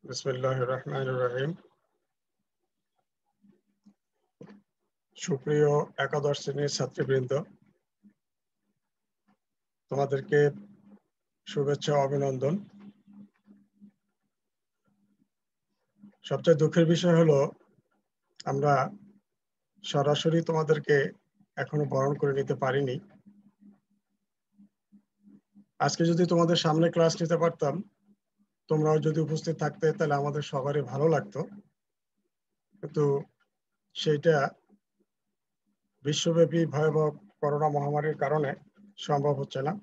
বিসমিল্লাহির রহমানির রহিম। সুপ্রিয় একাদশ শ্রেণীর ছাত্রবৃন্দ, তোমাদেরকে শুভেচ্ছা ও অভিনন্দন। সবচেয়ে দুঃখের বিষয় হলো আমরা সরাসরি তোমাদেরকে এখনো বরণ করে নিতে পারিনি। আজকে যদি তোমাদের সামনে ক্লাস নিতে পারতাম, তোমরাও যদি উপস্থিত থাকতে, তাহলে আমাদের সবারই ভালো লাগতো, কিন্তু সেইটা বিশ্বব্যাপী ভয়াবহ করোনা মহামারীর কারণে সম্ভব হচ্ছে না।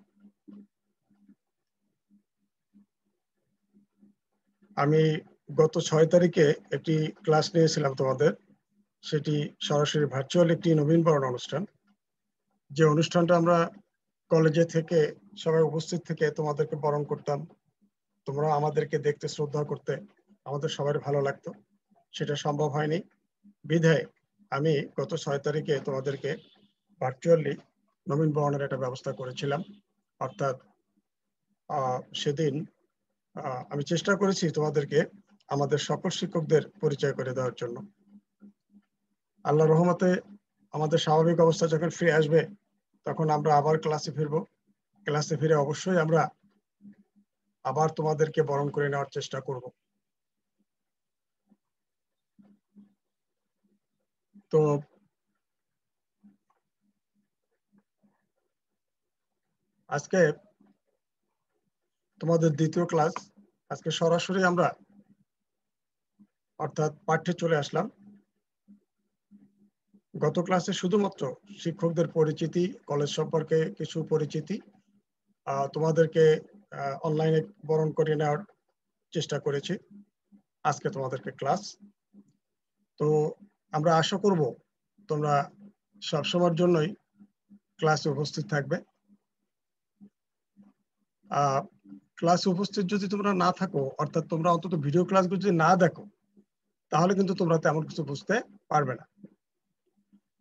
আমি গত 6 তারিখে একটি ক্লাস নিয়েছিলাম তোমাদের, সেটি সরাসরি ভার্চুয়াল একটি নবীনবরণ অনুষ্ঠান। যে অনুষ্ঠানটা আমরা কলেজে থেকে সবাই উপস্থিত থেকে তোমাদেরকে বরণ করতাম, তোমরা আমাদেরকে দেখতে, শ্রদ্ধা করতে, আমাদের সবার ভালো লাগতো, সেটা সম্ভব হয়নি। বিধায় আমি গত 6 তারিখে তোমাদেরকে ভার্চুয়ালি নবীনবরণের একটা ব্যবস্থা করেছিলাম। অর্থাৎ সেদিন আমি চেষ্টা করেছি তোমাদেরকে আমাদের সকল শিক্ষকদের পরিচয় করে দেওয়ার জন্য। আল্লাহ রহমতে আমাদের স্বাভাবিক অবস্থা যখন ফিরে আসবে, তখন আমরা আবার ক্লাসে ফিরবো। ক্লাসে ফিরে অবশ্যই আমরা আবার তোমাদেরকে বরণ করে নেওয়ার চেষ্টা করব। তো আজকে তোমাদের দ্বিতীয় ক্লাস। আজকে সরাসরি আমরা অর্থাৎ পাঠ্যে চলে আসলাম। গত ক্লাসে শুধুমাত্র শিক্ষকদের পরিচিতি, কলেজ সম্পর্কে কিছু পরিচিতি, তোমাদেরকে অনলাইনে বরণ করে নেওয়ার চেষ্টা করেছি। আজকে তোমাদেরকে ক্লাস। তো আমরা আশা করব তোমরা সবসময়ের জন্যই ক্লাসে উপস্থিত থাকবে। ক্লাসে উপস্থিত যদি তোমরা না থাকো, অর্থাৎ তোমরা অন্তত ভিডিও ক্লাসগুলো যদি না দেখো, তাহলে কিন্তু তোমরা তেমন কিছু বুঝতে পারবে না।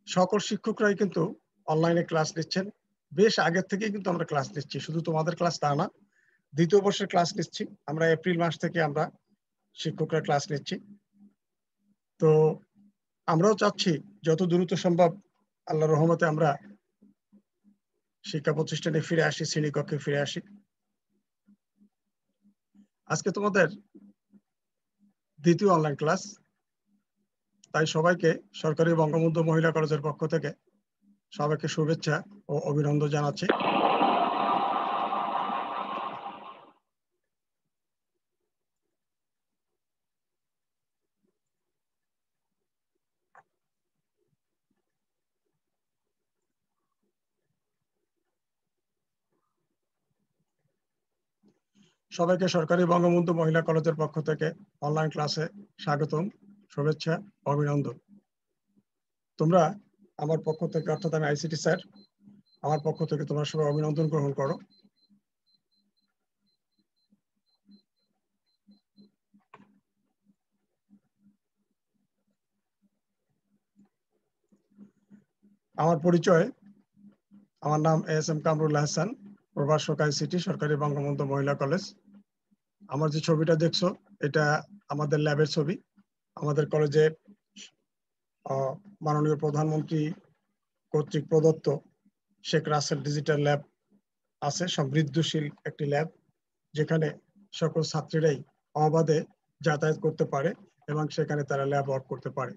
সকল শিক্ষকরাই কিন্তু অনলাইনে ক্লাস নিচ্ছেন। বেশ আগের থেকেই কিন্তু আমরা ক্লাস নিচ্ছি, শুধু তোমাদের ক্লাস তা না, দ্বিতীয় বর্ষের ক্লাস নিচ্ছি আমরা। এপ্রিল মাস থেকে আমরা শিক্ষকরা ক্লাস নিচ্ছি। তো আমরাও চাচ্ছি যত দ্রুত সম্ভব আল্লাহর রহমতে আমরা শিক্ষা প্রতিষ্ঠানে ফিরে আসি, শ্রেণীকক্ষে ফিরে আসি। আজকে তোমাদের দ্বিতীয় অনলাইন ক্লাস, তাই সবাইকে সরকারি বঙ্গবন্ধু মহিলা কলেজের পক্ষ থেকে সবাইকে শুভেচ্ছা ও অভিনন্দন জানাচ্ছি। সবাইকে সরকারি বঙ্গবন্ধু মহিলা কলেজের পক্ষ থেকে অনলাইন ক্লাসে স্বাগতম, শুভেচ্ছা, অভিনন্দন। তোমরা আমার পক্ষ থেকে, অর্থাৎ আমি আইসিটি স্যার, আমার পক্ষ থেকে তোমরা সবাই অভিনন্দন গ্রহণ করো। আমার পরিচয়, আমার নাম এস এম কামরুল হাসান, প্রভাষক আইসিটি, সরকারি বঙ্গবন্ধু মহিলা কলেজ। আমার যে ছবিটা দেখছো, এটা আমাদের ল্যাবের ছবি। আমাদের কলেজে মাননীয় প্রধানমন্ত্রী কর্তৃক প্রদত্ত শেখ রাসেল ডিজিটাল ল্যাব আছে, সমৃদ্ধশীল একটি ল্যাব, যেখানে সকল ছাত্রীরাই অবাধে যাতায়াত করতে পারে এবং সেখানে তারা ল্যাব ওয়ার্ক করতে পারে।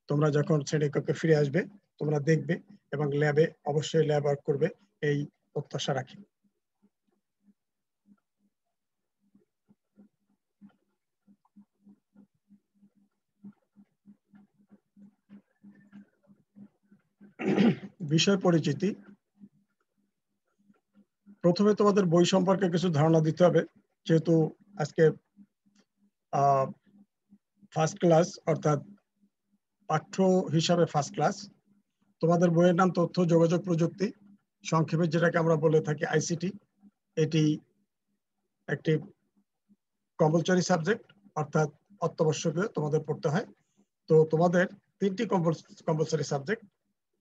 তোমরা যখন শ্রেণীকক্ষে ফিরে আসবে, তোমরা দেখবে এবং ল্যাবে অবশ্যই ল্যাব ওয়ার্ক করবে, এই প্রত্যাশা রাখি। বিষয় পরিচিতি। প্রথমে তোমাদের বই সম্পর্কে কিছু ধারণা দিতে হবে, যেহেতু আজকে ফার্স্ট ক্লাস, অর্থাৎ পাঠ্য হিসাবে ফার্স্ট ক্লাস। তোমাদের বইয়ের নাম তথ্য যোগাযোগ প্রযুক্তি, সংক্ষেপে যেটাকে আমরা বলে থাকি আইসিটি। এটি একটি কম্পালসরি সাবজেক্ট, অর্থাৎ অত্যাবশ্যকীয়, তোমাদের পড়তে হয়। তো তোমাদের 3টি কম্পালসরি সাবজেক্ট,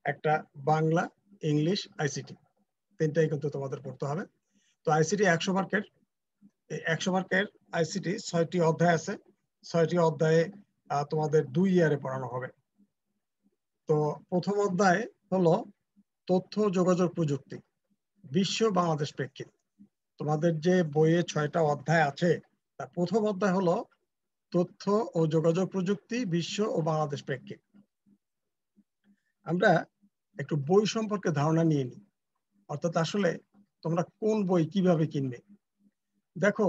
একটা বাংলা, ইংলিশ, আইসিটি, 3টাই কিন্তু তোমাদের পড়তে হবে। তো আইসিটি 100 মার্কের, এই 100 মার্কের আইসিটি 6টি অধ্যায় আছে। 6টি অধ্যায়ে তোমাদের 2 ইয়ারে পড়ানো হবে। তো প্রথম অধ্যায় হলো তথ্য যোগাযোগ প্রযুক্তি বিশ্ব বাংলাদেশ প্রেক্ষিত। তোমাদের যে বইয়ে 6টা অধ্যায় আছে তার প্রথম অধ্যায় হলো তথ্য ও যোগাযোগ প্রযুক্তি বিশ্ব ও বাংলাদেশ প্রেক্ষিত। আমরা একটু বই সম্পর্কে ধারণা নিয়ে নিই, অর্থাৎ আসলে তোমরা কোন বই কিভাবে কিনবে। দেখো,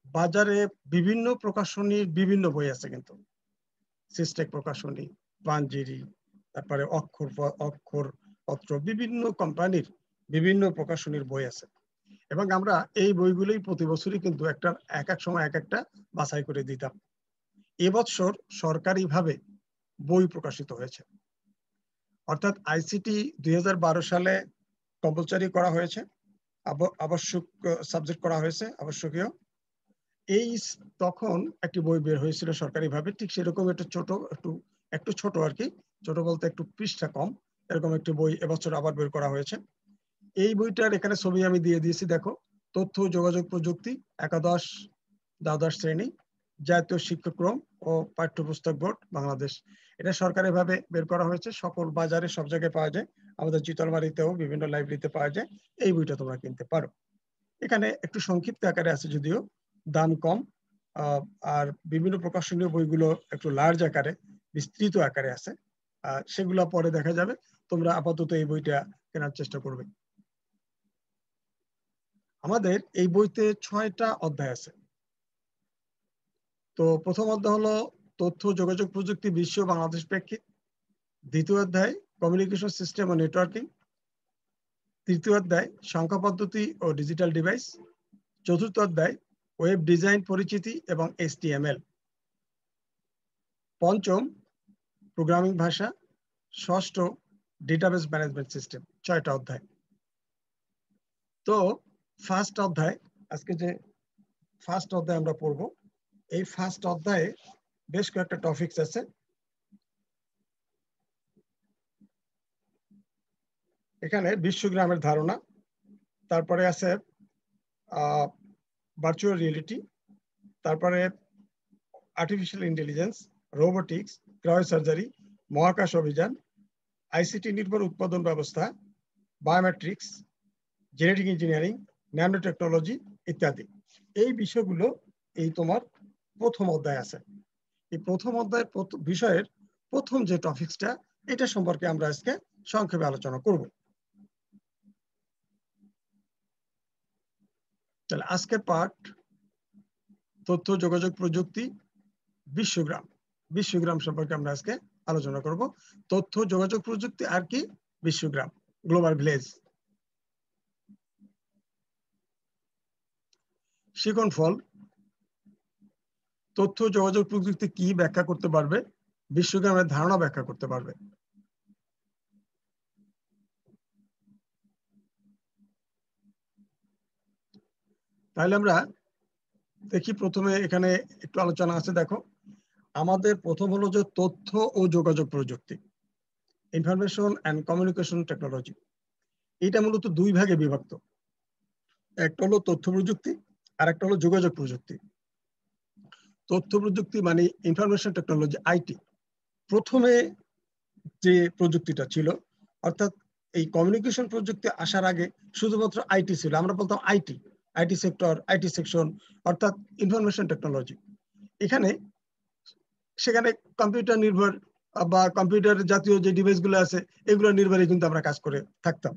বাজারে বিভিন্ন প্রকাশনীর বিভিন্ন বই আছে, কিন্তু সিস্টেক প্রকাশনী, পাঞ্জিরি, তারপরে অক্ষরপত্র, বিভিন্ন কোম্পানির বিভিন্ন প্রকাশনীর বই আছে, এবং আমরা এই বইগুলোই প্রতি বছরই কিন্তু এক এক সময় এক একটা বাছাই করে দিতাম। এবছর সরকারিভাবে বই প্রকাশিত হয়েছে, অর্থাৎ আইসিটি 2012 সালে কম্পালসারি করা হয়েছে, আবশ্যক সাবজেক্ট করা হয়েছে, আবশ্যকীয়। এই তখন একটি বই বের হয়েছিল সরকারিভাবে, ঠিক সেরকম একটু ছোট আর কি, ছোট বলতে একটু পৃষ্ঠা কম, এরকম একটি বই এবছর আবার বের করা হয়েছে। এই বইটার এখানে ছবি আমি দিয়ে দিয়েছি, দেখো। তথ্য যোগাযোগ প্রযুক্তি, একাদশ দ্বাদশ শ্রেণী, জাতীয় শিক্ষাক্রম ও পাঠ্যপুস্তক বোর্ড, বাংলাদেশ। এটা সরকারিভাবে বের করা হয়েছে, সকল বাজারে সব জায়গায় পাওয়া যায়, আমাদের চিতলমারিতেও বিভিন্ন লাইব্রেরিতে পাওয়া যায়। এই বইটা তোমরা কিনতে পারো। এখানে একটু সংক্ষিপ্ত আকারে আছে, যদিও দাম কম, আর বিভিন্ন প্রকাশনীয় বইগুলো একটু লার্জ আকারে, বিস্তৃত আকারে আছে, সেগুলো পরে দেখা যাবে। তোমরা আপাতত এই বইটা কেনার চেষ্টা করবে। আমাদের এই বইতে 6টা অধ্যায় আছে। তো প্রথম অধ্যায় হলো তথ্য যোগাযোগ প্রযুক্তি বিশ্ব বাংলাদেশ প্রেক্ষিত, দ্বিতীয় অধ্যায় কমিউনিকেশন সিস্টেম ও নেটওয়ার্কিং, তৃতীয় অধ্যায় সংখ্যা পদ্ধতি ও ডিজিটাল ডিভাইস, চতুর্থ অধ্যায় ওয়েব ডিজাইন পরিচিতি এবং HTML, পঞ্চম প্রোগ্রামিং ভাষা, ষষ্ঠ ডেটাবেস ম্যানেজমেন্ট সিস্টেম। 6টা অধ্যায়। তো ফার্স্ট অধ্যায়, আজকে যে ফার্স্ট অধ্যায় আমরা পড়ব, এই ফার্স্ট অধ্যায়ে বেশ কয়েকটা টপিকস আছে। এখানে বিশ্বগ্রামের ধারণা, তারপরে আছে ভার্চুয়াল রিয়েলিটি, তারপরে আর্টিফিশিয়াল ইন্টেলিজেন্স, রোবোটিক্স, ক্রায়োসার্জারি, মহাকাশ অভিযান, আইসিটি নির্ভর উৎপাদন ব্যবস্থা, biometrics, genetic engineering, nano technology ইত্যাদি। এই বিষয়গুলো এই তোমার প্রথম অধ্যায় আছে। এই প্রথম অধ্যায়ের বিষয়ের প্রথম যে টপিকসটা, এটা সম্পর্কে আমরা আজকে সংক্ষেপে আলোচনা করব। তাহলে আজকের পাঠ তথ্য যোগাযোগ প্রযুক্তি বিশ্বগ্রাম। বিশ্বগ্রাম সম্পর্কে আমরা আজকে আলোচনা করব। তথ্য যোগাযোগ প্রযুক্তি আর কি? বিশ্বগ্রাম, গ্লোবাল ভিলেজ। শিখন ফল, তথ্য যোগাযোগ প্রযুক্তি কি ব্যাখ্যা করতে পারবে, বিশ্বগ্রামের ধারণা ব্যাখ্যা করতে পারবে। তাহলে আমরা দেখি, প্রথমে এখানে একটু আলোচনা আছে, দেখো। আমাদের প্রথম হলো যে তথ্য ও যোগাযোগ প্রযুক্তি, ইনফরমেশন অ্যান্ড কমিউনিকেশন টেকনোলজি। এটা মূলত 2 ভাগে বিভক্ত, একটা হলো তথ্য প্রযুক্তি আর একটা হলো যোগাযোগ প্রযুক্তি। তথ্য প্রযুক্তি মানে ইনফরমেশন টেকনোলজি, আইটি। প্রথমে যে প্রযুক্তিটা ছিল, অর্থাৎ এই কমিউনিকেশন প্রযুক্তি আসার আগে শুধুমাত্র আইটি ছিল, আমরা বলতাম আইটি সেক্টর, আইটি সেকশন, অর্থাৎ ইনফরমেশন টেকনোলজি। সেখানে কম্পিউটার নির্ভর বা কম্পিউটার জাতীয় যে ডিভাইসগুলো আছে, এগুলো নির্ভরই কিন্তু আমরা কাজ করে থাকতাম।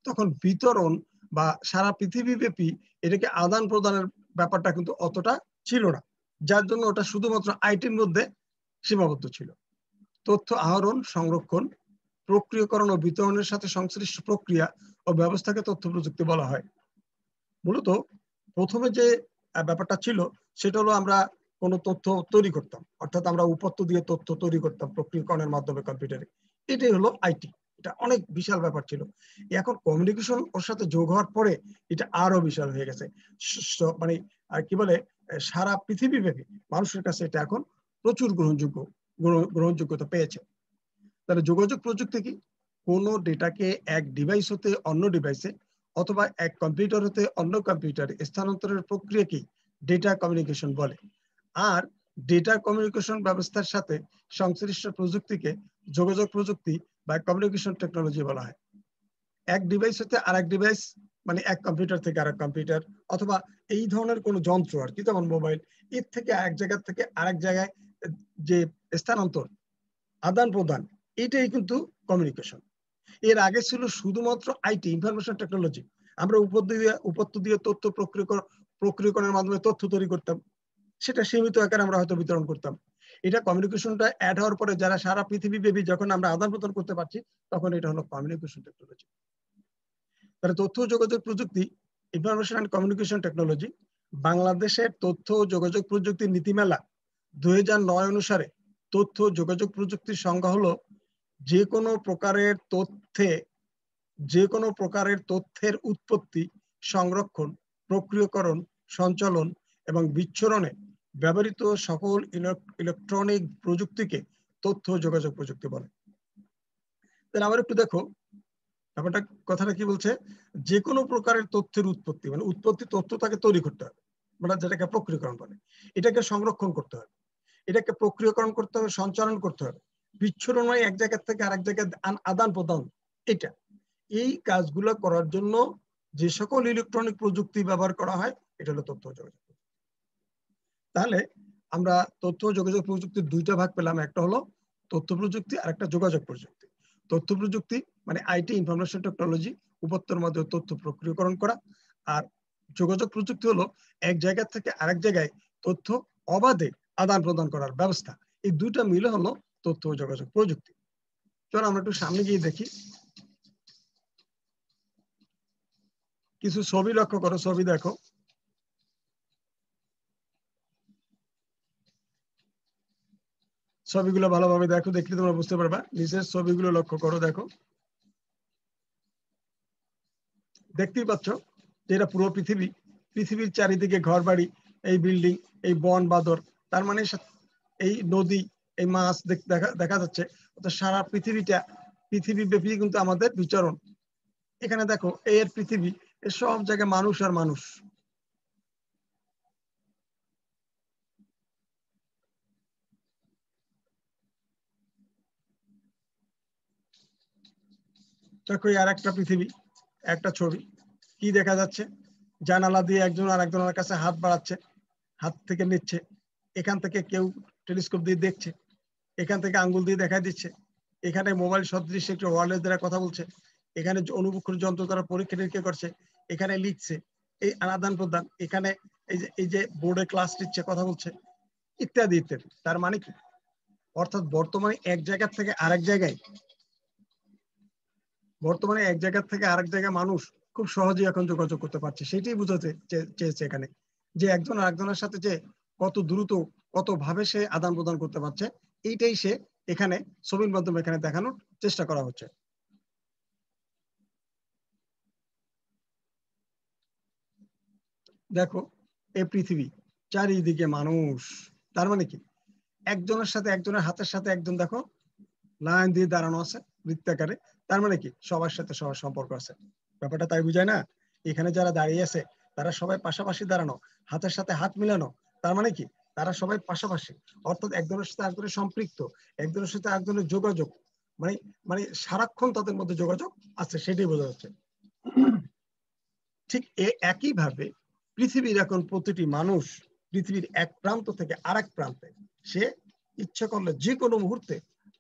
তখন বিতরণ বা সারা পৃথিবীব্যাপী এটাকে আদান প্রদানের ব্যাপারটা কিন্তু অতটা ছিল না, যার জন্য ওটা শুধুমাত্র আইটির মধ্যে সীমাবদ্ধ ছিল। তথ্য আহরণ, সংরক্ষণ, প্রক্রিয়াকরণ ও বিতরণের সাথে সংশ্লিষ্ট প্রক্রিয়া ও ব্যবস্থাকে তথ্য প্রযুক্তি বলা হয়। মূলত প্রথমে যে ব্যাপারটা ছিল, সেটা হলো আমরা কোনো তথ্য তৈরি করতাম, অর্থাৎ আমরা উপত্য দিয়ে তথ্য তৈরি করতাম প্রক্রিয়াকরণের মাধ্যমে কম্পিউটারে। এটাই হলো আইটি। এটা অনেক বিশাল ব্যাপার ছিল। এখন কমিউনিকেশন ওর সাথে যোগ হওয়ার পরে এটা আরো বিশাল হয়ে গেছে, মানে কি বলে, সারা পৃথিবীব্যাপী মানুষের কাছে এটা এখন প্রচুর গ্রহণযোগ্যতা পেয়েছে। তাহলে যোগাযোগ প্রযুক্তি কি? কোনো ডেটাকে এক ডিভাইস হতে অন্য ডিভাইসে অথবা এক কম্পিউটার হতে অন্য কম্পিউটারে স্থানান্তরের প্রক্রিয়াকে ডেটা কমিউনিকেশন বলে। আর ডেটা কমিউনিকেশন ব্যবস্থার সাথে সংশ্লিষ্ট প্রযুক্তিকে যোগাযোগ প্রযুক্তি বা কমিউনিকেশন টেকনোলজি বলা হয়। এক ডিভাইস হতে আরেক ডিভাইস, মানে এক কম্পিউটার থেকে আরেক কম্পিউটার, অথবা এই ধরনের কোনো যন্ত্র আর কি, যেমন মোবাইল, এর থেকে এক জায়গা থেকে আরেক জায়গায় যে স্থানান্তর, আদান প্রদান, এটাই কিন্তু কমিউনিকেশন। এর আগে ছিল শুধুমাত্র আইটি, ইনফরমেশন টেকনোলজি। আমরা উপত্য দিয়ে তথ্য প্রক্রিয়াকরণের মাধ্যমে তথ্য তৈরি করতাম, সেটা সীমিত আকারে আমরা হয়তো বিতরণ করতাম। এটা কমিউনিকেশনটা অ্যাড হওয়ার পরে যারা সারা পৃথিবী ব্যাপী যখন আমরা আদান প্রদান করতে পারছি, তখন এটা হলো কমিউনিকেশন টেকনোলজি। তাহলে তথ্য যোগাযোগ প্রযুক্তি, ইনফরমেশন অ্যান্ড কমিউনিকেশন টেকনোলজি, বাংলাদেশের তথ্য যোগাযোগ প্রযুক্তি নীতিমালা 2009 অনুসারে তথ্য যোগাযোগ প্রযুক্তির সংজ্ঞা হলো যে কোনো প্রকারের তথ্যের উৎপত্তি, সংরক্ষণ, প্রক্রিয়াকরণ, সঞ্চালন এবং বিচ্ছুরণে ব্যবহৃত সকল ইলেকট্রনিক প্রযুক্তিকে তথ্য যোগাযোগ প্রযুক্তি বলে। তাহলে আবার একটু দেখো ব্যাপারটা, কথাটা কি বলছে, যে কোনো প্রকারের তথ্যের উৎপত্তি, মানে উৎপত্তি তথ্য তাকে তৈরি করতে হবে, মানে যেটাকে প্রক্রিয়াকরণ বলে, এটাকে সংরক্ষণ করতে হবে, এটাকে প্রক্রিয়াকরণ করতে হবে, সঞ্চালন করতে হবে, বিচ্ছুরণ মানে এক জায়গা থেকে আরেক জায়গায় আদান প্রদান, এটা, এই কাজগুলো করার জন্য যে সকল ইলেকট্রনিক প্রযুক্তি ব্যবহার করা হয়, এটা হলো তথ্য যোগাযোগ। তাহলে আমরা তথ্য যোগাযোগ প্রযুক্তির দুইটা ভাগ পেলাম, একটা হলো তথ্য প্রযুক্তি আর একটা যোগাযোগ প্রযুক্তি। তথ্য প্রযুক্তি মানে আইটি, ইনফরমেশন টেকনোলজি, উপত্যর মাধ্যমে তথ্য প্রক্রিয়াকরণ করা, আর যোগাযোগ প্রযুক্তি হলো এক জায়গা থেকে আরেক জায়গায় তথ্য অবাধে আদান প্রদান করার ব্যবস্থা। এই দুইটা মিলে হলো তথ্য যোগাযোগ প্রযুক্তি। চলো আমরা একটু সামনে গিয়ে দেখি, কিছু ছবি লক্ষ্য করো, ছবি দেখো, ছবিগুলো ভালোভাবে দেখো, দেখলে তোমরা বুঝতে পারবা। নিচের ছবিগুলো লক্ষ্য করো, দেখো, দেখতেই পাচ্ছ যে এটা পুরো পৃথিবী, পৃথিবীর চারিদিকে ঘর বাড়ি, এই বিল্ডিং, এই বন বাদর, তার মানে এই নদী, এই মাছ দেখা যাচ্ছে। সারা পৃথিবী ব্যাপী কিন্তু আমাদের বিচরণ। এখানে দেখো এর পৃথিবী, এর সব জায়গায় মানুষ আর মানুষ। দেখো আর একটা পৃথিবী, একটা ছবি, কি দেখা যাচ্ছে, জানালা দিয়ে একজন আর একজনের কাছে হাত বাড়াচ্ছে, হাত থেকে নিচ্ছে, এখান থেকে কেউ টেলিস্কোপ দিয়ে দেখছে, এখান থেকে আঙ্গুল দিয়ে দেখা দিচ্ছে, এখানে মোবাইল সদৃশ একটু ওয়্যারলেস দ্বারা কথা বলছে, এখানে অনুবক্ষণ যন্ত্র দ্বারা পরীক্ষা নিরীক্ষা করছে, এখানে লিখছে, এই আদান প্রদান, এখানে এই যে বোর্ডে ক্লাস নিচ্ছে, কথা বলছে, ইত্যাদি ইত্যাদি। তার মানে কি, অর্থাৎ বর্তমানে এক জায়গা থেকে আরেক জায়গায় মানুষ খুব সহজেই এখন যোগাযোগ করতে পারছে। সেটাই বুঝাতে চেয়েছে এখানে, যে একজন আরেকজনের সাথে যে কত দ্রুত, কত ভাবে সে আদান প্রদান করতে পারছে, এইটাই সে এখানে ছবির মাধ্যমে এখানে দেখানোর চেষ্টা করা হচ্ছে। দেখো এই পৃথিবী, চারিদিকে মানুষ, তার মানে কি, একজনের সাথে একজনের হাতের সাথে একজন দেখো লাইন দিয়ে দাঁড়ানো আছে বৃত্তাকারে, তার মানে কি সবার সাথে সবার সম্পর্ক আছে। ব্যাপারটা তাই বুঝায় না? এখানে যারা দাঁড়িয়ে আছে তারা সবাই পাশাপাশি দাঁড়ানো, হাতের সাথে হাত মিলানো, তার মানে কি তারা সবাই পাশাপাশি, অর্থাৎ একজনের সাথে একজনের সম্পৃক্ত, একজনের সাথে একজনের যোগাযোগ, মানে মানে সারাক্ষণ তাদের মধ্যে যোগাযোগ আছে, সেটাই বোঝা যাচ্ছে। ঠিক একইভাবে পৃথিবীর এখন প্রতিটি মানুষ পৃথিবীর এক প্রান্ত থেকে আরেক প্রান্তে সে ইচ্ছা করলে যে কোনো মুহূর্তে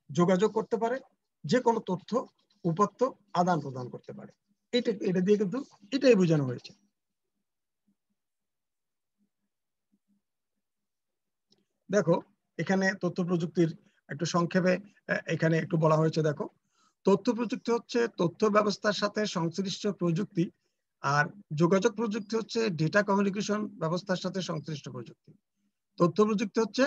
যোগাযোগ করতে পারে, যে কোনো তথ্য উপাত্ত আদান প্রদান করতে পারে। এটা দিয়ে কিন্তু এটাই বোঝানো হয়েছে। দেখো এখানে তথ্য প্রযুক্তির একটু সংক্ষেপে এখানে একটু বলা হয়েছে। দেখো, তথ্য প্রযুক্তি হচ্ছে তথ্য ব্যবস্থার সাথে সংশ্লিষ্ট প্রযুক্তি, আর যোগাযোগ প্রযুক্তি হচ্ছে ডেটা কমিউনিকেশন ব্যবস্থার সাথে সংশ্লিষ্ট প্রযুক্তি। তথ্য প্রযুক্তি হচ্ছে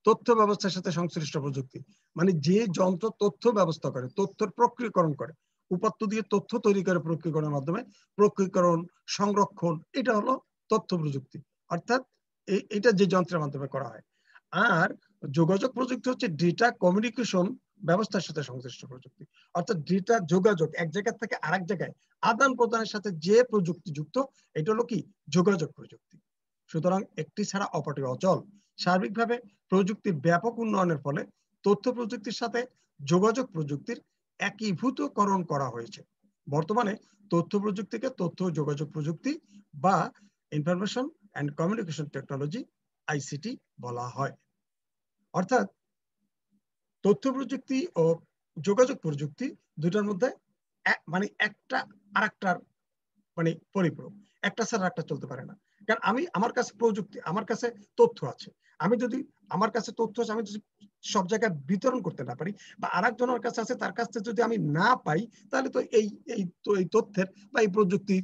তথ্য ব্যবস্থার সাথে সংশ্লিষ্ট প্রযুক্তি, মানে যে যন্ত্র তথ্য ব্যবস্থা করে, তথ্যের প্রক্রিয়াকরণ করে, উপাত্ত দিয়ে তথ্য তৈরি করে প্রক্রিয়াকরণের মাধ্যমে, প্রক্রিয়াকরণ, সংরক্ষণ, এটা হলো তথ্য প্রযুক্তি, অর্থাৎ এটা যে যন্ত্রের মাধ্যমে করা হয়। আর যোগাযোগ প্রযুক্তি হচ্ছে ডেটা কমিউনিকেশন ব্যবস্থার সাথে সংশ্লিষ্ট প্রযুক্তি, অর্থাৎ ডেটা যোগাযোগ, এক জায়গা থেকে আরেক জায়গায় আদান প্রদানের সাথে যে প্রযুক্তি যুক্ত, এটা হলো কি যোগাযোগ প্রযুক্তি। সুতরাং একটি ছাড়া অপরটি অচল, সার্বিকভাবে প্রযুক্তির ব্যাপক উন্নয়নের ফলে তথ্য প্রযুক্তির সাথে যোগাযোগ প্রযুক্তির একীভূতকরণ করা হয়েছে। বর্তমানে তথ্য প্রযুক্তিকে তথ্য যোগাযোগ প্রযুক্তি বা information and communication technology ICT বলা হয়। অর্থাৎ তথ্য প্রযুক্তি ও যোগাযোগ প্রযুক্তি দুটার মধ্যে মানে একটা আরেকটার মানে পরিপূরক, একটা ছাড়া একটা চলতে পারে না। কারণ আমার কাছে প্রযুক্তি, আমার কাছে তথ্য আছে, আমি যদি আমার কাছে তথ্য আছে, আমি যদি সব জায়গায় বিতরণ করতে না পারি বা আরেকজনের কাছে আছে তার কাছ থেকে যদি আমি না পাই, তাহলে তো এই তথ্যের বা এই প্রযুক্তি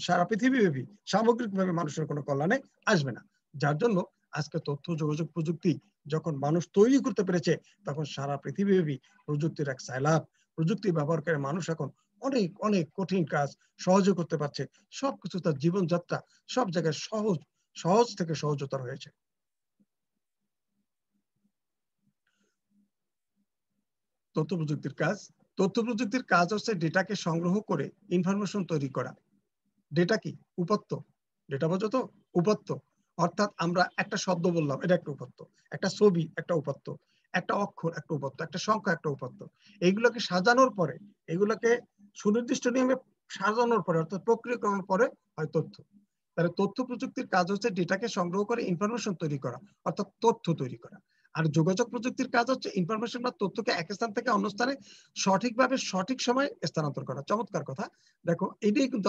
সারা পৃথিবীব্যাপী সামগ্রিকভাবে মানুষের কোনো কল্যাণে আসবে না। যার জন্য আজকে তথ্য যোগাযোগ প্রযুক্তি যখন মানুষ তৈরি করতে পেরেছে, তখন সারা পৃথিবীব্যাপী প্রযুক্তির এক সাইলাব। প্রযুক্তি ব্যবহার করে মানুষ এখন অনেক অনেক কঠিন কাজ সহজে করতে পারছে। সবকিছু তার জীবনযাত্রা সব জায়গায় সহজ থেকে সহজতর হয়েছে। তথ্য প্রযুক্তির কাজ হচ্ছে ডেটাকে সংগ্রহ করে ইনফরমেশন তৈরি করা। ডেটা কি? উপাত্ত। ডেটা বোঝো তো? উপাত্ত। অর্থাৎ আমরা একটা শব্দ বললাম, এটা একটা উপাত্ত, একটা ছবি একটা উপাত্ত, একটা অক্ষর একটা উপাত্ত, একটা সংখ্যা একটা উপাত্ত। এইগুলোকে সাজানোর পরে, এগুলোকে সুনির্দিষ্ট নিয়মে সাজানোর পরে অর্থাৎ প্রক্রিয়াকরণের পরে হয় তথ্য। তাহলে তথ্য প্রযুক্তির কাজ হচ্ছে ডেটাকে সংগ্রহ করে ইনফরমেশন তৈরি করা, অর্থাৎ তথ্য তৈরি করা। আর যোগাযোগ প্রযুক্তির কাজ হচ্ছে ইনফরমেশন বা তথ্যকে এক স্থান থেকে অন্য স্থানে সঠিকভাবে সঠিক সময়ে স্থানান্তর করা। চমৎকার কথা। দেখো, এটাই কিন্তু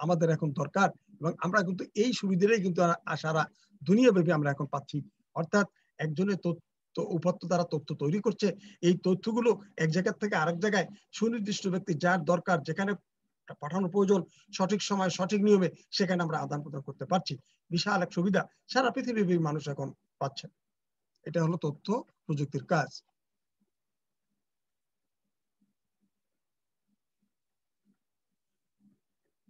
আমাদের এখন দরকার, এবং আমরা কিন্তু এই সুবিধাটাই কিন্তু সারা দুনিয়াব্যাপী আমরা এখন পাচ্ছি। অর্থাৎ একজনের উপাত্ত দ্বারা তথ্য তৈরি করছে, এই তথ্যগুলো এক জায়গা থেকে আরেক জায়গায় সুনির্দিষ্ট ব্যক্তি যার দরকার, যেখানে পাঠানোর প্রয়োজন, সঠিক সময় সঠিক নিয়মে সেখানে আমরা আদান প্রদান করতে পারছি। বিশাল এক সুবিধা সারা পৃথিবীর মানুষ এখন পাচ্ছে। এটা হলো তথ্য প্রযুক্তির কাজ।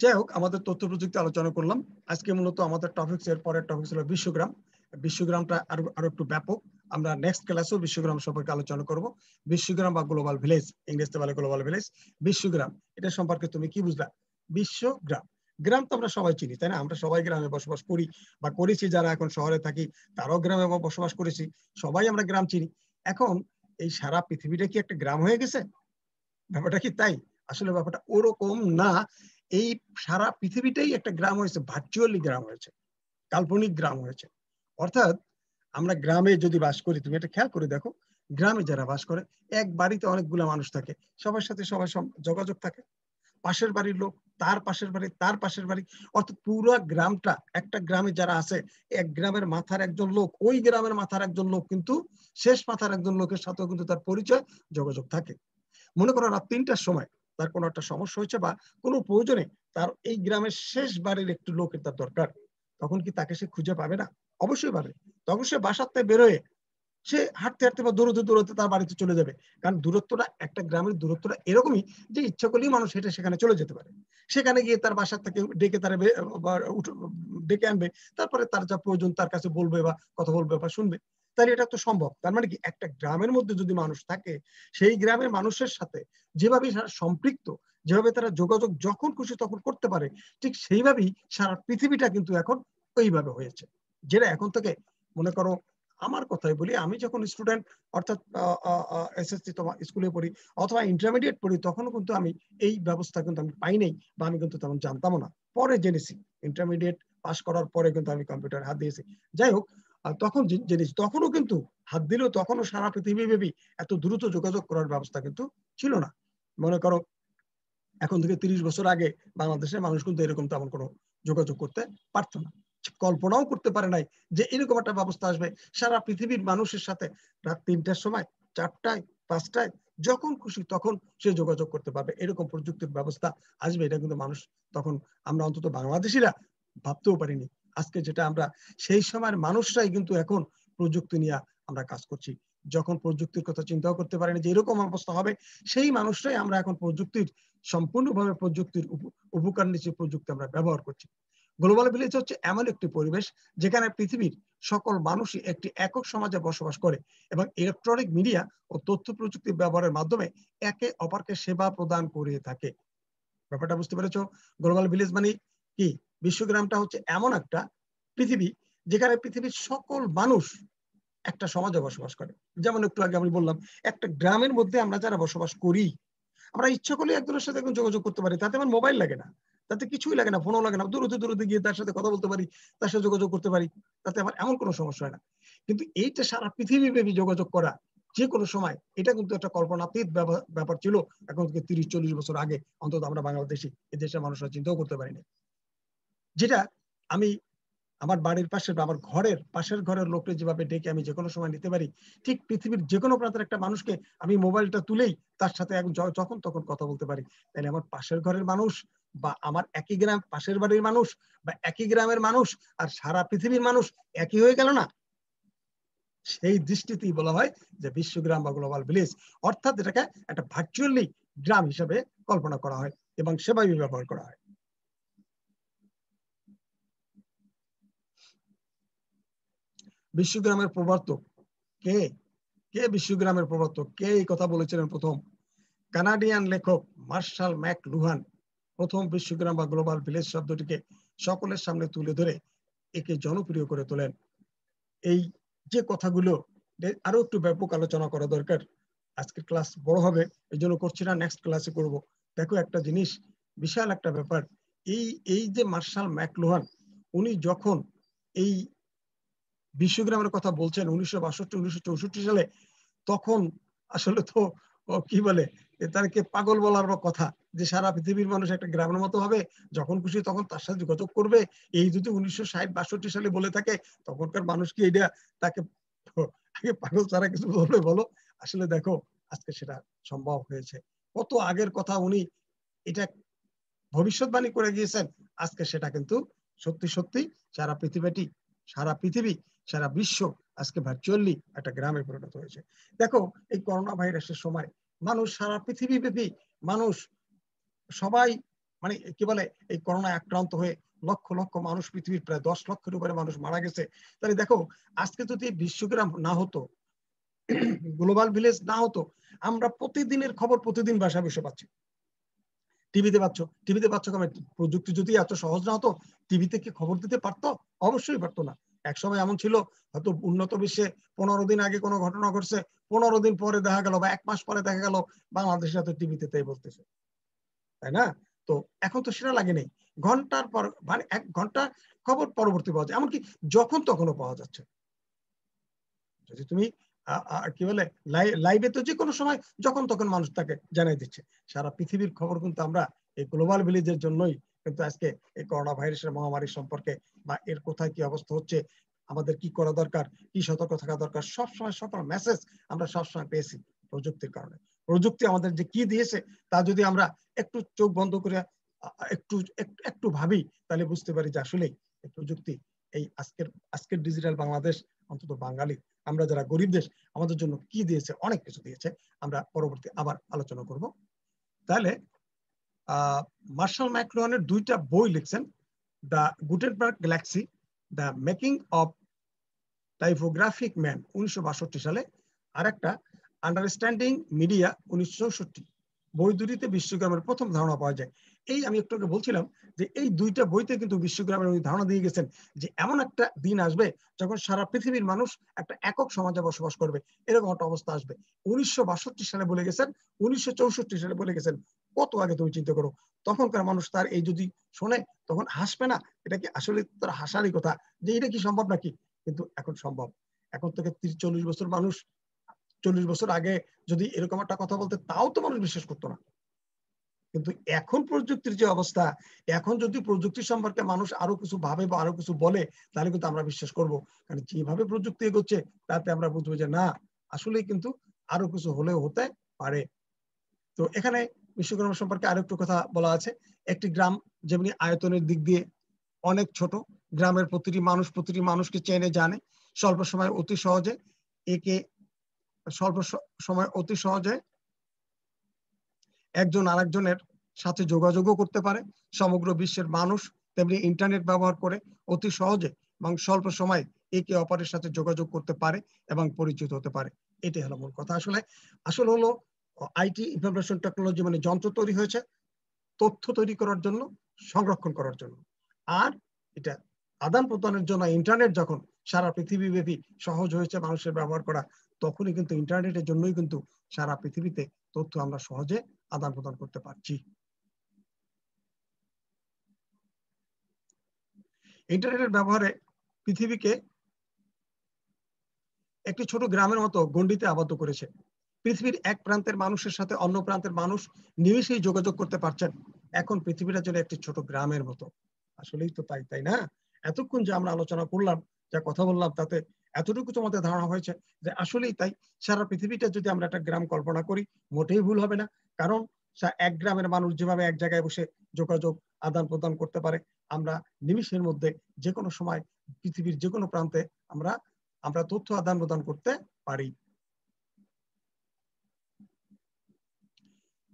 যাই হোক, আমাদের তথ্য প্রযুক্তি আলোচনা করলাম আজকে। মূলত আমাদের টপিক্স এর পরের টপিক ছিল বিশ্বগ্রাম। বিশ্বগ্রামটা আরো একটু ব্যাপক। আমরা নেক্সট ক্লাসেও বিশ্বগ্রাম সম্পর্কে আলোচনা করব। বিশ্বগ্রাম বা গ্লোবাল ভিলেজ, ইংরেজিতে বলে গ্লোবাল ভিলেজ। বিশ্বগ্রাম, এটা সম্পর্কে তুমি কি বুঝলা? বিশ্বগ্রাম, গ্রাম তো আমরা সবাই চিনি, তাই না? আমরা সবাই গ্রামে বসবাস করি বা করেছি। যারা এখন শহরে থাকি তারাও গ্রামে বসবাস করেছি, সবাই আমরা গ্রাম চিনি। এখন এই সারা পৃথিবীটা কি একটা গ্রাম হয়ে গেছে? ব্যাপারটা কি তাই? আসলে ব্যাপারটা ওরকম না। এই সারা পৃথিবীটাই একটা গ্রাম হয়েছে, ভার্চুয়ালি গ্রাম হয়েছে, কাল্পনিক গ্রাম হয়েছে। অর্থাৎ আমরা গ্রামে যদি বাস করি, তুমি এটা খেয়াল করে দেখো, গ্রামে যারা বাস করে এক বাড়িতে অনেকগুলো মানুষ থাকে, সবার সাথে সবার যোগাযোগ থাকে। পাশের বাড়ির লোক, তার পাশের বাড়ি, তার পাশের বাড়ি, অর্থাৎ পুরো গ্রামটা, একটা গ্রামে যারা আছে, এক গ্রামের মাথার একজন লোক, ওই গ্রামের মাথার একজন লোক কিন্তু শেষ মাথার একজন লোকের সাথেও কিন্তু তার পরিচয়, যোগাযোগ থাকে। মনে করো রাত ৩টার সময় তার কোনো একটা সমস্যা হয়েছে বা কোনো প্রয়োজনে তার এই গ্রামের শেষ বাড়ির একটু লোকের তার দরকার, তখন কি তাকে সে খুঁজে পাবে না? অবশ্যই পাবে। তখন সে বাসাতে বেরোয়, সে হাঁটতে হাঁটতে বা দৌড়তে দৌড়তে তার বাড়িতে চলে যাবে। কারণ দূরত্বটা, একটা গ্রামের দূরত্বটা এরকমই যে ইচ্ছা করলেই মানুষ হেঁটে সেখানে চলে যেতে পারে। সেখানে গিয়ে তার বাসার থেকে ডেকে তারা ডেকে আনবে, তারপরে তার যা প্রয়োজন তার কাছে বলবে বা কথা বলবে বা শুনবে। তাহলে এটা তো সম্ভব। তার মানে কি, একটা গ্রামের মধ্যে যদি মানুষ থাকে, সেই গ্রামের মানুষের সাথে যেভাবে সম্পৃক্ত, যেভাবে তারা যোগাযোগ যখন খুশি তখন করতে পারে, ঠিক সেইভাবেই সারা পৃথিবীটা কিন্তু এখন ওইভাবে হয়েছে। যেটা এখন থেকে, মনে করো আমার কথাই বলি, আমি যখন স্টুডেন্ট, অর্থাৎ এসএসসি তোমার স্কুলে পড়ি অথবা ইন্টারমিডিয়েট পড়ি, তখনও কিন্তু আমি এই ব্যবস্থা কিন্তু আমি পাই নাই বা আমি কিন্তু তেমন জানতামও না। পরে জেনেছি, ইন্টারমিডিয়েট পাস করার পরে কিন্তু আমি কম্পিউটার হাত দিয়েছি। যাই হোক, তখন জেনেছি, তখনও কিন্তু হাত দিলেও তখনও সারা পৃথিবীব্যাপী এত দ্রুত যোগাযোগ করার ব্যবস্থা কিন্তু ছিল না। মনে করো এখন থেকে ৩০ বছর আগে বাংলাদেশের মানুষ কিন্তু এরকম তেমন কোনো যোগাযোগ করতে পারতো না, কল্পনাও করতে পারে নাই যে এরকম একটা ব্যবস্থা আসবে। সারা পৃথিবীর মানুষের সাথে রাত ৩টার সময়, ৪টায়, ৫টায়, যখন খুশি তখন সে যোগাযোগ করতে পারবে, এরকম প্রযুক্তির ব্যবস্থা আসবে। এটা কিন্তু মানুষ তখন, আমরা অন্তত বাংলাদেশিরা ভাবতেও পারিনি। আজকে যেটা আমরা, সেই সময়ের মানুষরাই কিন্তু এখন প্রযুক্তি নিয়ে আমরা কাজ করছি। যখন প্রযুক্তির কথা চিন্তাও করতে পারিনি যে এরকম অবস্থা হবে, সেই মানুষরাই আমরা এখন প্রযুক্তির সম্পূর্ণভাবে প্রযুক্তির উপকার নিচ্ছে, প্রযুক্তি আমরা ব্যবহার করছি। গ্লোবাল ভিলেজ হচ্ছে এমন একটি পরিবেশ যেখানে পৃথিবীর সকল মানুষই একটি একক সমাজে বসবাস করে এবং ইলেকট্রনিক মিডিয়া ও তথ্য প্রযুক্তি ব্যবহারের মাধ্যমে একে অপরকে সেবা প্রদান করে থাকে। ব্যাপারটা বুঝতে পেরেছো? গ্লোবাল ভিলেজ মানে কি? বিশ্বগ্রামটা হচ্ছে এমন একটা পৃথিবী যেখানে পৃথিবীর সকল মানুষ একটা সমাজে বসবাস করে। যেমন একটু আগে আমি বললাম, একটা গ্রামের মধ্যে আমরা যারা বসবাস করি, আমরা ইচ্ছা করলে একজনের সাথে যোগাযোগ করতে পারি। তাতে আমার মোবাইল লাগে না, তাতে কিছুই লাগে না, ফোনও লাগে না। দূরতে দূরতে গিয়ে তার সাথে কথা বলতে পারি, তার সাথে যোগাযোগ করতে পারি, তাতে আমার এমন কোনো সমস্যা হয় না। কিন্তু এইটা সারা পৃথিবীব্যাপী যোগাযোগ করা যে কোনো সময়, এটা কিন্তু একটা কল্পনাতীত ব্যাপার ছিল এখন থেকে 30-40 বছর আগে। অন্তত আমরা বাংলাদেশি, এদেশের মানুষরা চিন্তাও করতে পারিনি। যেটা আমি আমার বাড়ির পাশে বা আমার ঘরের পাশের ঘরের লোককে যেভাবে ডেকে আমি যে কোনো সময় নিতে পারি, ঠিক পৃথিবীর যে কোনো প্রান্তের একটা মানুষকে আমি মোবাইলটা তুলেই তার সাথে যখন তখন কথা বলতে পারি। তাহলে আমার পাশের ঘরের মানুষ বা আমার একই গ্রাম পাশের বাড়ির মানুষ বা একই গ্রামের মানুষ আর সারা পৃথিবীর মানুষ একই হয়ে গেল না? সেই দৃষ্টিতেই বলা হয় যে বিশ্বগ্রাম বা গ্লোবাল ভিলেজ, অর্থাৎ এটাকে একটা ভার্চুয়ালি গ্রাম হিসেবে কল্পনা করা হয় এবং সেভাবেই ব্যবহার করা হয়। বিশ্বগ্রামের প্রবর্তক কে? কে বিশ্বগ্রামের প্রবর্তক? কে এই কথা বলেছিলেন প্রথম? কানাডিয়ান লেখক মার্শাল ম্যাকলুহান প্রথম বিশ্বগ্রাম বা গ্লোবাল ভিলেজ শব্দটিকে সকলের সামনে তুলে ধরে একে জনপ্রিয় করে তোলেন। এই যে কথাগুলো আরো একটু ব্যাপক আলোচনা করা দরকার। আজকে ক্লাস বড় হবে, এই জন্য করছি না, নেক্সট ক্লাসে করব। দেখো একটা জিনিস, বিশাল একটা ব্যাপার। এই যে মার্শাল ম্যাকলুহান, উনি যখন এই বিশ্বগ্রামের কথা বলছেন 1962-1964 সালে, তখন আসলে তো কি বলে, তাকে পাগল বলার কথা যে সারা পৃথিবীর মানুষ একটা গ্রামের মতো হবে, যখন খুশি তখন তার সাথে যোগাযোগ করবে। এই যদি 1960-62 সালে বলে থাকে, তখনকার মানুষ কি এটা তাকে পাগল ছাড়া কিছু বলবে বলো? আসলে দেখো আজকে সেটা সম্ভব হয়েছে। কত আগের কথা উনি এটা ভবিষ্যৎবাণী করে গিয়েছেন, আজকে সেটা কিন্তু সত্যি সত্যি সারা পৃথিবী সারা বিশ্ব আজকে ভার্চুয়ালি একটা গ্রামে পরিণত হয়েছে। দেখো এই করোনা ভাইরাসের সময় মানুষ সারা পৃথিবী ব্যাপী মানুষ সবাই মানে কি বলে এই করোনা আক্রান্ত হয়ে লক্ষ লক্ষ মানুষ, পৃথিবীর প্রায় 10 লক্ষের উপরে মানুষ মারা গেছে। তাহলে দেখো আজকে যদি বিশ্বগ্রাম না হতো, গ্লোবাল ভিলেজ না হতো, আমরা প্রতিদিনের খবর প্রতিদিন ভাষা বিষয় পাচ্ছি। টিভিতে পাচ্ছ কেমন? প্রযুক্তি যদি এত সহজ না হতো, টিভিতে কি খবর দিতে পারতো? অবশ্যই পারতো না। একসময় এমন ছিল, হয়তো উন্নত বিশ্বে 15 দিন আগে কোনো ঘটনা ঘটছে, 15 দিন পরে দেখা গেল বা 1 মাস পরে দেখা গেল বাংলাদেশে হয়তো টিভিতে তাই বলতেছে, তাই না? তো এখন তো সেটা লাগে নেই, ঘন্টার পর মানে 1 ঘন্টা খবর পরবর্তী পাওয়া যায়, এমনকি যখন তখনও পাওয়া যাচ্ছে। যদি তুমি কি বলে লাইভে তো যে কোনো সময় যখন তখন মানুষ তাকে জানাই দিচ্ছে। সারা পৃথিবীর খবর কিন্তু আমরা এই গ্লোবাল ভিলেজের জন্যই কিন্তু আজকে এই করোনা ভাইরাসের মহামারী সম্পর্কে বা এর কোথায় কি অবস্থা হচ্ছে, আমাদের কি করা দরকার, কি সতর্ক থাকা দরকার, সবসময় সকল মেসেজ আমরা সবসময় পেয়েছি প্রযুক্তির কারণে। প্রযুক্তি আমাদের যে কি দিয়েছে তা যদি আমরা একটু চোখ বন্ধ করে একটু একটু ভাবি, তাহলে বুঝতে পারি যে আসলে এই প্রযুক্তি এই আজকের ডিজিটাল বাংলাদেশ, অন্তত বাঙালি আমরা যারা গরিব দেশ, আমাদের জন্য কি দিয়েছে, অনেক কিছু দিয়েছে। আমরা পরবর্তী আবার আলোচনা করব। তাহলে মার্শাল ম্যাকলুহানের 2টা বই লিখছেন, the Gutenberg Galaxy, the making of typographic man 1962 সালে, আর একটা আন্ডারস্ট্যান্ডিং মিডিয়া 1964। বই দুটিতে বিশ্বগ্রামের প্রথম ধারণা পাওয়া যায়। এই আমি একটু আগে বলছিলাম যে এই 2টা বইতে কিন্তু বিশ্বগ্রামের উনি ধারণা দিয়ে গেছেন যে এমন একটা দিন আসবে যখন সারা পৃথিবীর মানুষ একটা একক সমাজে বসবাস করবে, এরকম একটা অবস্থা আসবে। 1962 সালে বলে গেছেন, 1964 সালে বলে গেছেন। কত আগে তুমি চিন্তা করো, তখনকার মানুষ তার এই যদি শোনে তখন হাসবে না? এটা কি আসলে তার হাসারই কথা যে এটা কি সম্ভব নাকি? কিন্তু এখন সম্ভব। এখন থেকে 30-40 বছর মানুষ, 40 বছর আগে যদি এরকম একটা কথা বলতে, তাও তো মানুষ বিশ্বাস করতো না। কিন্তু এখন প্রযুক্তির যে অবস্থা, এখন যদি প্রযুক্তি সম্পর্কে মানুষ আরো কিছু ভাবে বা আরো কিছু বলে, তাহলে কিন্তু আমরা বিশ্বাস করব। কারণ যেভাবে প্রযুক্তি এগোচ্ছে তাতে আমরা বুঝবো যে না, আসলে কিন্তু আরো কিছু হলেও হতে পারে। তো এখানে বিশ্বগ্রাম সম্পর্কে আরো একটু কথা বলা আছে। একটি গ্রাম যেমনি আয়তনের দিক দিয়ে অনেক ছোট, গ্রামের প্রতিটি মানুষকে চেনে জানে, স্বল্প সময় অতি সহজে একে স্বল্প সময় অতি সহজে একজন আরেকজনের সাথে যোগাযোগও করতে পারে। সমগ্র বিশ্বের মানুষ তেমনি ইন্টারনেট ব্যবহার করে অতি সহজে এবং স্বল্প সময়ে একে অপরের সাথে যোগাযোগ করতে পারে এবং পরিচিত হতে পারে। এটাই হলো মূল কথা। আসলে হলো আইটি ইনফরমেশন টেকনোলজি মানে যন্ত্র তৈরি হয়েছে তথ্য তৈরি করার জন্য, সংরক্ষণ করার জন্য। আর এটা আদান প্রদানের জন্য ইন্টারনেট যখন সারা পৃথিবীব্যাপী সহজ হয়েছে মানুষের ব্যবহার করা, তখনই কিন্তু ইন্টারনেটের জন্যই কিন্তু সারা পৃথিবীতে তথ্য আমরা সহজে আদান প্রদান করতে পারছি। ইন্টারনেটের ব্যবহারে পৃথিবীকে একটি ছোট গ্রামের মতো গণ্ডিতে আবদ্ধ করেছে। পৃথিবীর এক প্রান্তের মানুষের সাথে অন্য প্রান্তের মানুষ নিমেষেই যোগাযোগ করতে পারছেন। এখন পৃথিবীটা যেন একটি ছোট গ্রামের মতো। আসলেই তো তাই, তাই না? এতক্ষণ যে আমরা আলোচনা করলাম, যা কথা বললাম, তাতে এতটুকু তোমাদের ধারণা হয়েছে যে আসলেই তাই। সারা পৃথিবীটা যদি আমরা একটা গ্রাম কল্পনা করি, মোটেই ভুল হবে না। কারণ এক গ্রামের মানুষ যেভাবে এক জায়গায় বসে যোগাযোগ আদান প্রদান করতে পারে, আমরা নিমিষের মধ্যে যে কোনো সময় পৃথিবীর যে কোনো প্রান্তে আমরা তথ্য আদান প্রদান করতে পারি।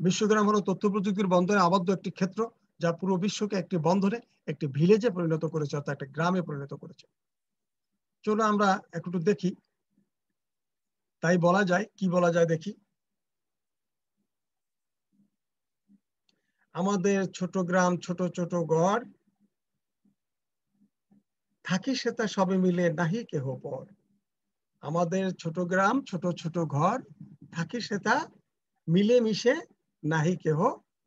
বিশ্বগ্রাম হলো তথ্য প্রযুক্তির বন্ধনে আবদ্ধ একটি ক্ষেত্র, যা পুরো বিশ্বকে একটি বন্ধনে, একটি ভিলেজে পরিণত করেছে, অর্থাৎ একটা গ্রামে পরিণত করেছে। চলো আমরা একটু দেখি, তাই বলা যায়, কি বলা যায় দেখি। আমাদের ছোট গ্রাম, ছোট ছোট ঘর, থাকি সেটা সবে মিলে নাহি কেহ পর। আমাদের ছোট গ্রাম, ছোট ছোট ঘর, থাকি সেটা মিলে মিশে নাহি কেহ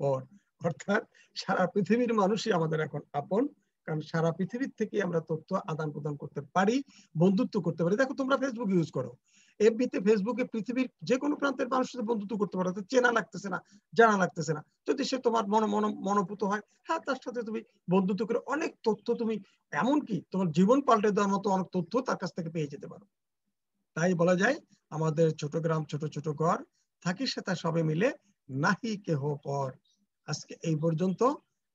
পর। অর্থাৎ সারা পৃথিবীর মানুষই আমাদের এখন আপন, কারণ সারা পৃথিবীর থেকে আমরা তথ্য আদান প্রদান করতে পারি, বন্ধুত্ব করতে পারি। দেখো, তোমরা ফেসবুক ইউজ করো, এফবিতে, ফেসবুকে পৃথিবীর যে কোনো প্রান্তের মানুষের সাথে বন্ধুত্ব করতে পারো, চেনা লাগতেছে না, জানা লাগতেছে না। যদি সে তোমার মনোভূত হয়, হ্যাঁ, তার সাথে তুমি বন্ধুত্ব করে অনেক তথ্য, তুমি এমনকি তোমার জীবন পাল্টে দেওয়ার মতো অনেক তথ্য তার কাছ থেকে পেয়ে যেতে পারো। তাই বলা যায়, আমাদের ছোট গ্রাম, ছোট ছোট ঘর, থাকি সেটা সবে মিলে নাহি কেহ পর। আজকে এই পর্যন্ত।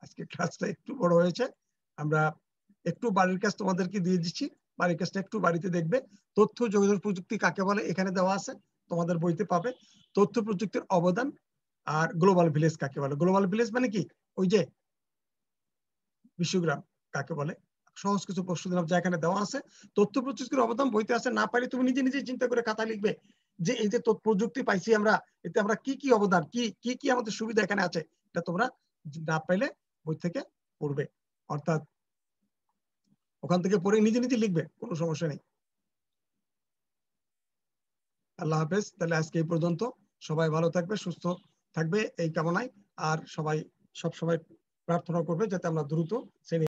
আজকে ক্লাসটা একটু বড় হয়েছে, আমরা একটু বাড়ির কাজ তোমাদেরকে দিয়ে দিচ্ছি, বাড়ির কাজটা একটু বাড়িতে দেখবে। তথ্য যোগাযোগ প্রযুক্তি কাকে বলে এখানে দেওয়া আছে, তোমাদের বইতে পাবে। তথ্য প্রযুক্তির অবদান আর গ্লোবাল ভিলেজ কাকে বলে। গ্লোবাল ভিলেজ মানে কি, ওই যে বিশ্বগ্রাম কাকে বলে, সহজ কিছু প্রশ্ন দিলাম যা এখানে দেওয়া আছে। তথ্য প্রযুক্তির অবদান বইতে আছে, না পারি তুমি নিজে নিজে চিন্তা করে খাতা লিখবে যে এই যে প্রযুক্তি পাইছি আমরা, এতে আমরা কি কি অবদান, কি কি আমাদের সুবিধা এখানে আছে, এটা তোমরা না পাইলে বই থেকে পড়বে। অর্থাৎ ওখান থেকে পড়ে নিজে নিজে লিখবে, কোনো সমস্যা নেই। আল্লাহ হাফেজ। তাহলে আজকে এই পর্যন্ত। সবাই ভালো থাকবে, সুস্থ থাকবে এই কামনায়। আর সবাই সব সময় প্রার্থনা করবে যাতে আমরা দ্রুত শ্রেণী